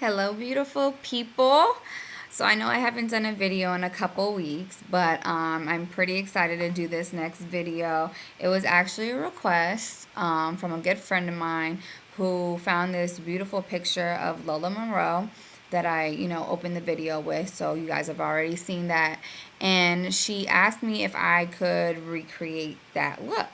Hello, beautiful people. So I know I haven't done a video in a couple weeks, but I'm pretty excited to do this next video. It was actually a request from a good friend of mine who found this beautiful picture of Lola Monroe that I, opened the video with. So you guys have already seen that. And she asked me if I could recreate that look.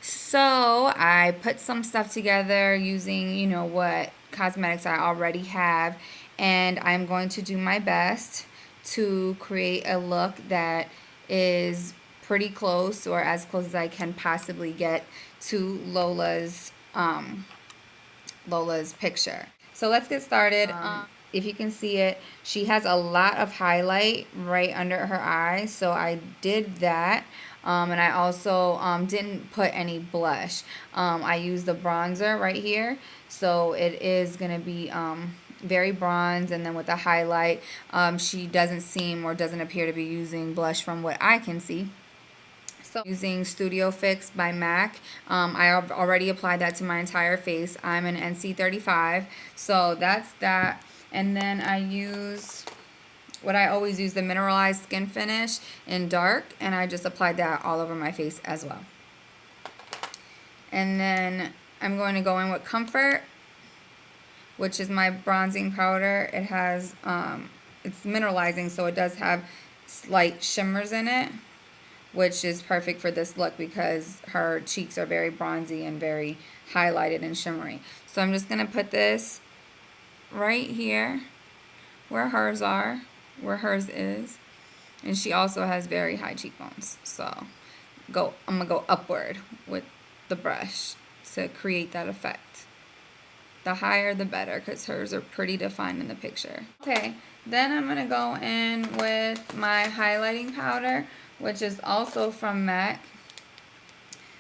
So I put some stuff together using, what cosmetics I already have, and I'm going to do my best to create a look that is pretty close, or as close as I can possibly get, to Lola's picture. So let's get started. If you can see it, she has a lot of highlight right under her eyes, so I did that. And I also didn't put any blush. I used the bronzer right here, so it is going to be very bronze, and then with the highlight, she doesn't seem or doesn't appear to be using blush from what I can see. So using Studio Fix by MAC, I already applied that to my entire face. I'm an NC35, so that's that. And then I use what I always use, the mineralized skin finish in dark, and I just applied that all over my face as well. And then I'm going to go in with Comfort, which is my bronzing powder. It has it's mineralizing, so it does have slight shimmers in it, which is perfect for this look because her cheeks are very bronzy and very highlighted and shimmery. So I'm just going to put this right here where hers is. And she also has very high cheekbones. So I'm going to go upward with the brush to create that effect. The higher the better, because hers are pretty defined in the picture. Okay, then I'm going to go in with my highlighting powder, which is also from MAC,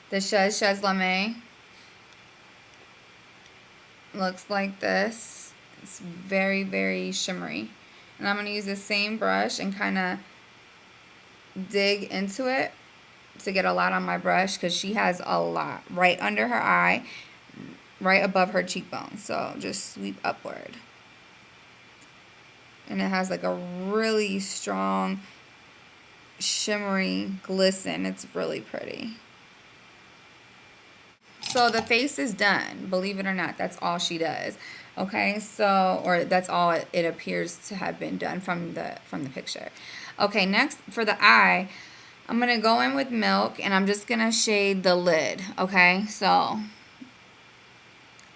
the Chez Lame. Looks like this. It's very, very shimmery. And I'm going to use the same brush and kind of dig into it to get a lot on my brush, because she has a lot right under her eye, right above her cheekbone. So just sweep upward. And it has like a really strong shimmery glisten. It's really pretty. So the face is done. Believe it or not, that's all she does. Okay, so, or that's all it appears to have been done from the picture. Okay, next for the eye, I'm gonna go in with Milk, and I'm just gonna shade the lid. Okay, so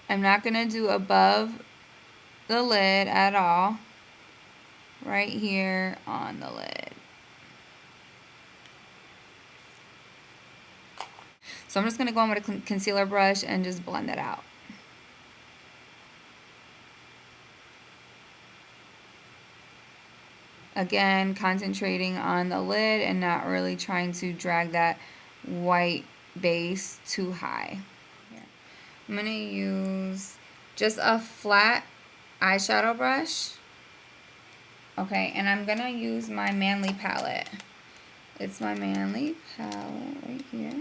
I'm not gonna do above the lid at all. Right here on the lid. So I'm just going to go in with a concealer brush and just blend it out. Again, concentrating on the lid and not really trying to drag that white base too high. Here. I'm going to use just a flat eyeshadow brush. Okay, and I'm going to use my Manly palette. It's my Manly palette right here.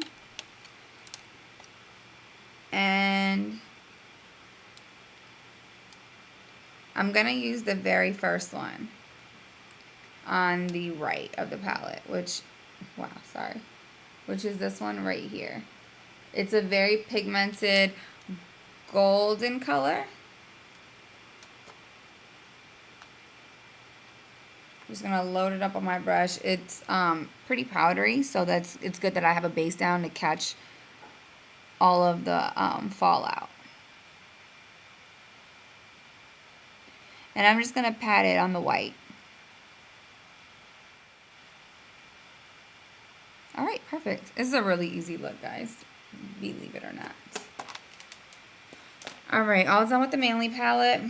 And I'm going to use the very first one on the right of the palette, which is this one right here. It's a very pigmented golden color. I'm just going to load it up on my brush. It's pretty powdery, so it's good that I have a base down to catch all of the fallout. And I'm just going to pat it on the white. Alright, perfect. This is a really easy look, guys. Believe it or not. Alright, all done with the Manly palette.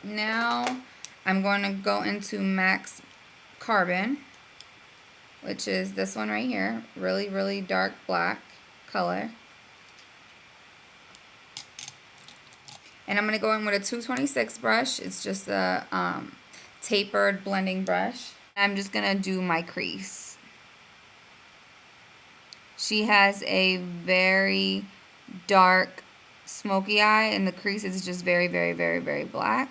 Now I'm going to go into MAC's Carbon, which is this one right here. Really, really dark black color. And I'm going to go in with a 226 brush. It's just a tapered blending brush. I'm just going to do my crease. She has a very dark smoky eye, and the crease is just very, very, very, very black.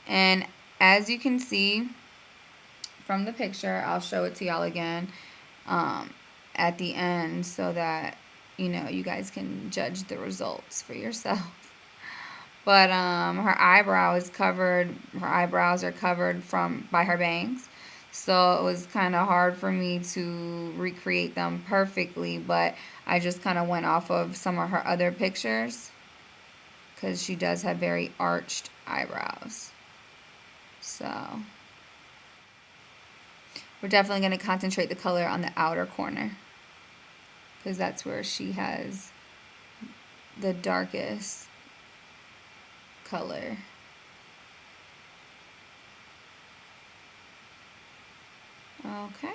And as you can see from the picture, I'll show it to y'all again at the end so that, you know, you guys can judge the results for yourself. But her eyebrows are covered by her bangs. So it was kind of hard for me to recreate them perfectly, but I just kind of went off of some of her other pictures because she does have very arched eyebrows. So we're definitely going to concentrate the color on the outer corner because that's where she has the darkest color. Okay.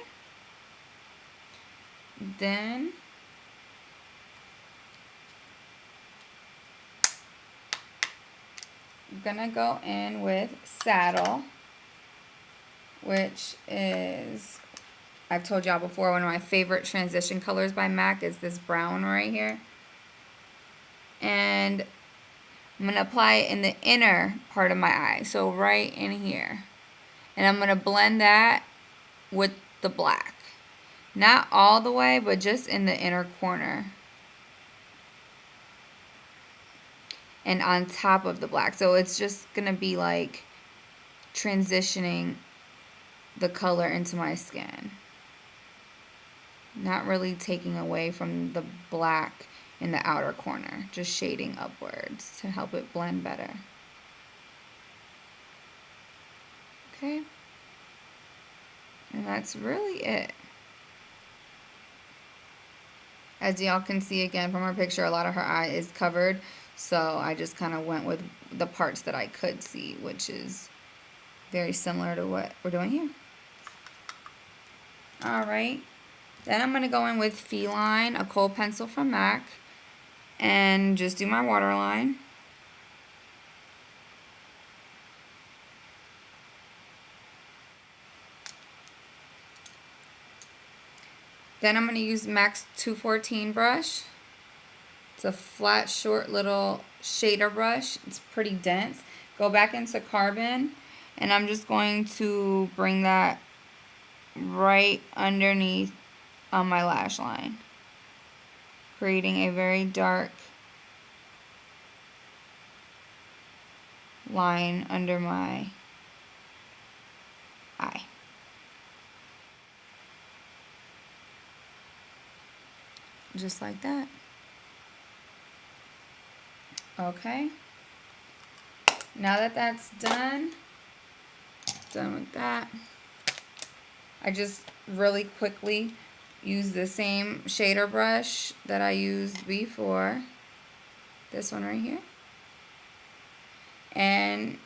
Then I'm gonna go in with Saddle, which is, I've told y'all before, one of my favorite transition colors by MAC is this brown right here. And I'm gonna apply it in the inner part of my eye, so right in here. And I'm gonna blend that with the black. Not all the way, but just in the inner corner. And on top of the black. So it's just gonna be like transitioning the color into my skin. Not really taking away from the black in the outer corner. Just shading upwards to help it blend better. Okay. And that's really it. As y'all can see again from our picture, a lot of her eye is covered. So I just kind of went with the parts that I could see, which is very similar to what we're doing here. Alright. Then I'm going to go in with Feline, a kohl pencil from MAC, and just do my waterline. Then I'm going to use MAC's 214 brush. It's a flat, short little shader brush. It's pretty dense. Go back into Carbon, and I'm just going to bring that right underneath on my lash line, creating a very dark line under my eye. Just like that. Okay. Now that that's done with that, I just really quickly use the same shader brush that I used before. This one right here. And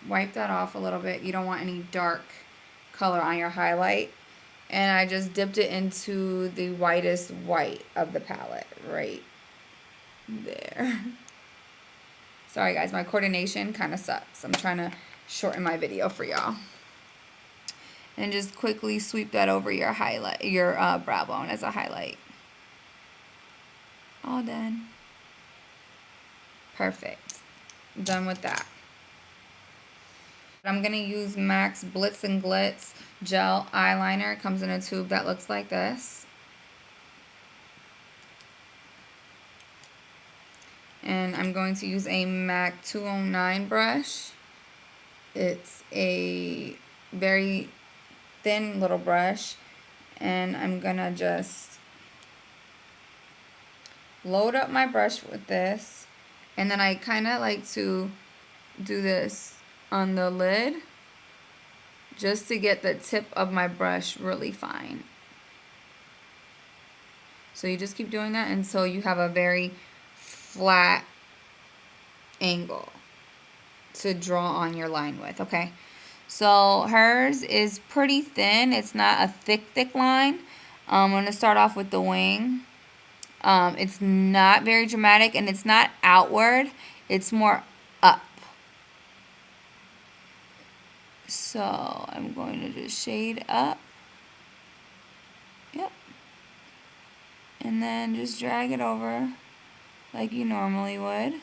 wipe that off a little bit. You don't want any dark color on your highlight. And I just dipped it into the whitest white of the palette right there. Sorry guys, my coordination kind of sucks. I'm trying to shorten my video for y'all. And just quickly sweep that over your highlight, your brow bone as a highlight. All done. Perfect. Done with that. I'm going to use MAC's Blitz and Glitz gel eyeliner. It comes in a tube that looks like this. And I'm going to use a MAC 209 brush. It's a very thin little brush. And I'm going to just load up my brush with this. And then I kind of like to do this on the lid just to get the tip of my brush really fine. So you just keep doing that until you have a very flat angle to draw on your line with, okay? So hers is pretty thin. It's not a thick line. I'm going to start off with the wing. It's not very dramatic, and it's not outward. It's more up. So I'm going to just shade up. Yep. And And then just drag it over like you normally would.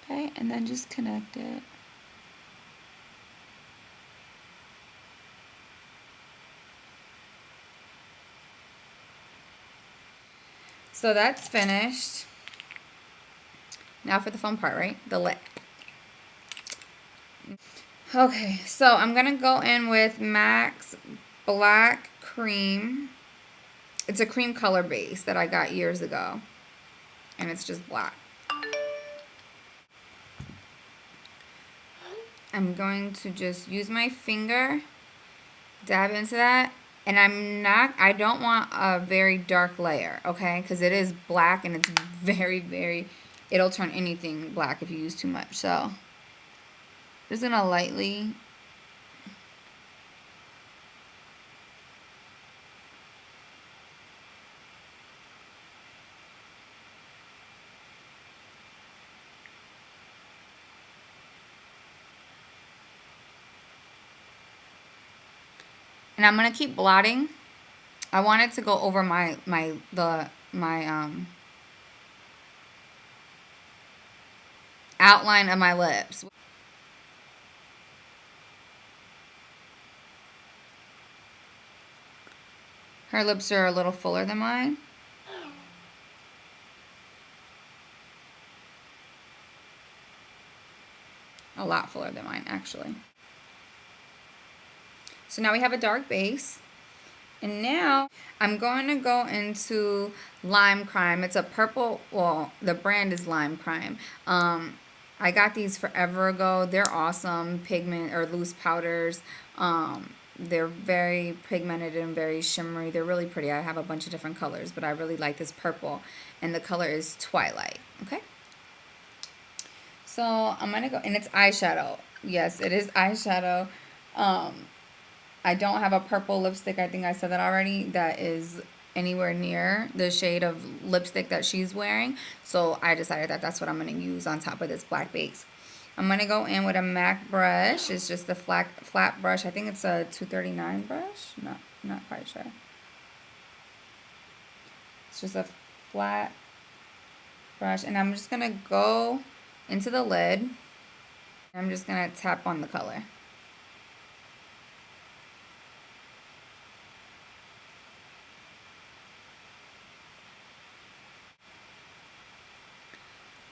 Okay, and then just connect it. So that's finished. Now for the fun part, right? The lip. Okay, so I'm gonna go in with MAC's Black Cream. It's a cream color base that I got years ago. And it's just black. I'm going to just use my finger, dab into that. And I don't want a very dark layer, okay? Because it is black and it's very, it'll turn anything black if you use too much. So, just gonna lightly. And I'm gonna keep blotting. I want it to go over my outline of my lips. Her lips are a little fuller than mine. A lot fuller than mine, actually. So now we have a dark base. And now I'm going to go into Lime Crime. It's a purple, well, the brand is Lime Crime. I got these forever ago. They're awesome pigment or loose powders. They're very pigmented and very shimmery. They're really pretty. I have a bunch of different colors, but I really like this purple. And the color is Twilight, okay? So I'm going to go, and it's eyeshadow. Yes, it is eyeshadow. I don't have a purple lipstick, I think I said that already, that is anywhere near the shade of lipstick that she's wearing. So I decided that that's what I'm going to use on top of this black base. I'm going to go in with a MAC brush. It's just a flat brush. I think it's a 239 brush. Not quite sure. It's just a flat brush. And I'm just going to go into the lid. I'm just going to tap on the color.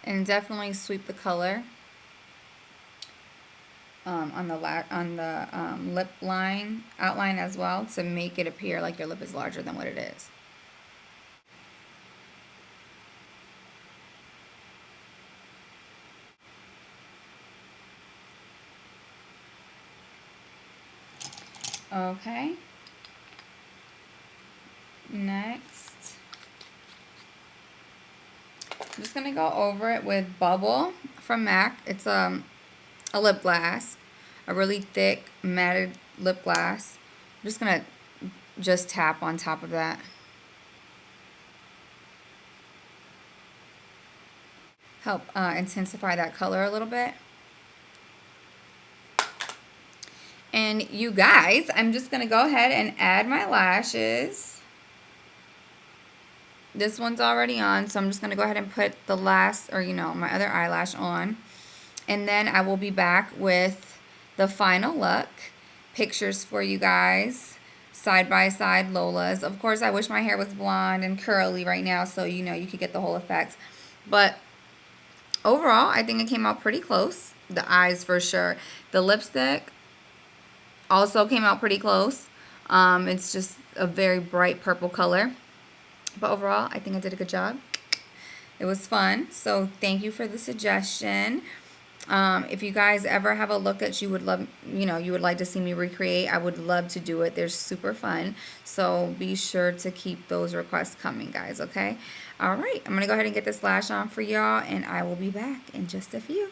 And definitely sweep the color on the lip line outline as well to make it appear like your lip is larger than what it is. Okay. Next, I'm just going to go over it with Bubble from MAC. It's a lip gloss, a really thick matted lip gloss. I'm just going to just tap on top of that. Help intensify that color a little bit. And you guys, I'm just going to go ahead and add my lashes. This one's already on, so I'm just going to go ahead and put the last, or my other eyelash on. And then I will be back with the final look. Pictures for you guys. Side by side Lola's. Of course, I wish my hair was blonde and curly right now, so you could get the whole effect. But overall, I think it came out pretty close. The eyes for sure. The lipstick also came out pretty close. It's just a very bright purple color. But overall, I think I did a good job. It was fun. So thank you for the suggestion. If you guys ever have a look that you would love, you would like to see me recreate, I would love to do it. They're super fun. So be sure to keep those requests coming, guys, okay? All right. I'm going to go ahead and get this lash on for y'all, and I will be back in just a few.